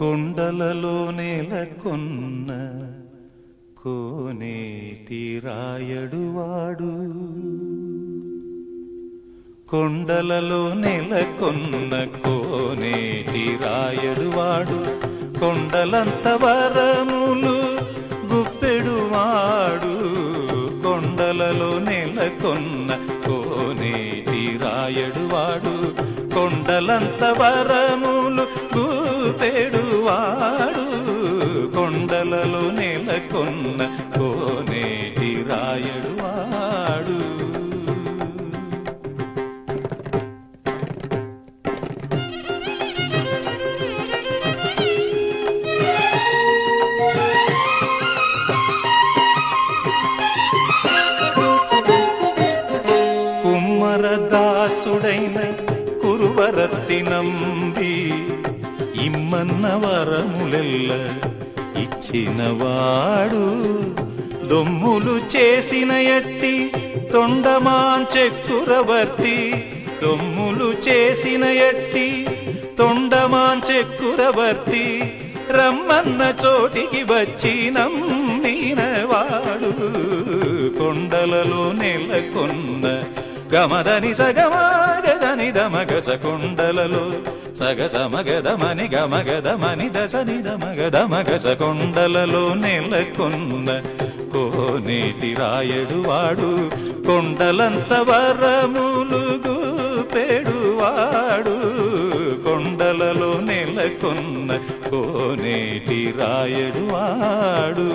కొండలలో నెలకొన్న కోనేటి రాయడువాడు, కొండలలో నెలకొన్న కోనేటి రాయడువాడు, కొండలంత వరములు గుప్పెడువాడు. కొండలలో నెలకొన్న కోనేటి రాయడువాడు, కొండలంత వరములు గుప్పెడువాడు. కొండలలో నెలకొన్న కోనేటి రాయడువాడు. కుమ్మరదాసుడైన కురువరత్తి నంబి ఇమ్మన్న వరములెల్ల ఇచ్చినవాడు. దొమ్ములు చేసిన ఎట్టి తొండమాన్ చెక్కురవర్తి, దొమ్ములు చేసిన ఎట్టి తొండమాన్ చెక్కురవర్తి, రమ్మన్న చోటికి వచ్చి నమ్మినవాడు. కొండలలో నెలకొన్న గమదని సగమగదని దమగస, కొండలలో సగసమగదమని గమగదమని దశని దమగదమగస, కొండలలో నెలకొన్న కోనేటి రాయడువాడు, కొండలంత వరములు గుప్పెడువాడు. కొండలలో నెలకొన్న కోనేటి రాయడువాడు.